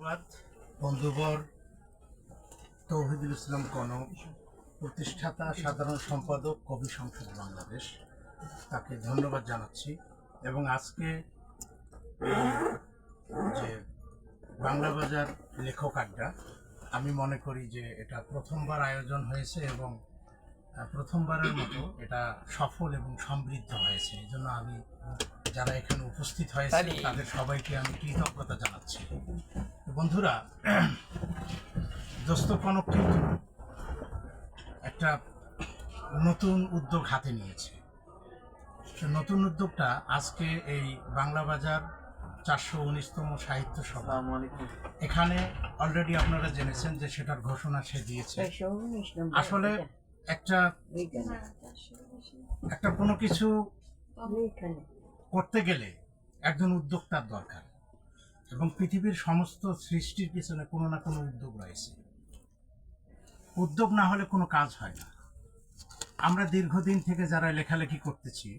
ধন্যবাদ বন্ধুবর তৌহিদুল ইসলাম কনক, প্রতিষ্ঠাতা সাধারণ সম্পাদক কবি সংসদ বাংলাদেশ, তাকে ধন্যবাদ জানাচ্ছি। এবং আজকে যে বাংলা বাজার লেখক আড্ডা, আমি মনে করি যে এটা প্রথমবার আয়োজন হয়েছে এবং প্রথমবারের মতো এটা সফল এবং সমৃদ্ধ হয়েছে। এই জন্য আমি যারা এখানে উপস্থিত হয়েছে তাদের সবাইকে আমি কৃতজ্ঞতা জানাচ্ছি। বন্ধুরা, দোস্ত কনক কিন্তু একটা নতুন উদ্যোগ হাতে নিয়েছে। নতুন উদ্যোগটা আজকে এই বাংলা বাজার 419তম সাহিত্য সভা, এখানে অলরেডি আপনারা জেনেছেন যে সেটার ঘোষণা সে দিয়েছে। আসলে একটা কোনো কিছু করতে গেলে একজন উদ্যোক্তার দরকার, এবং পৃথিবীর সমস্ত সৃষ্টির পিছনে কোনো না কোনো উদ্যোগ রয়েছে। উদ্যোগ না হলে কোনো কাজ হয় না। আমরা দীর্ঘদিন থেকে যারা লেখালেখি করতেছি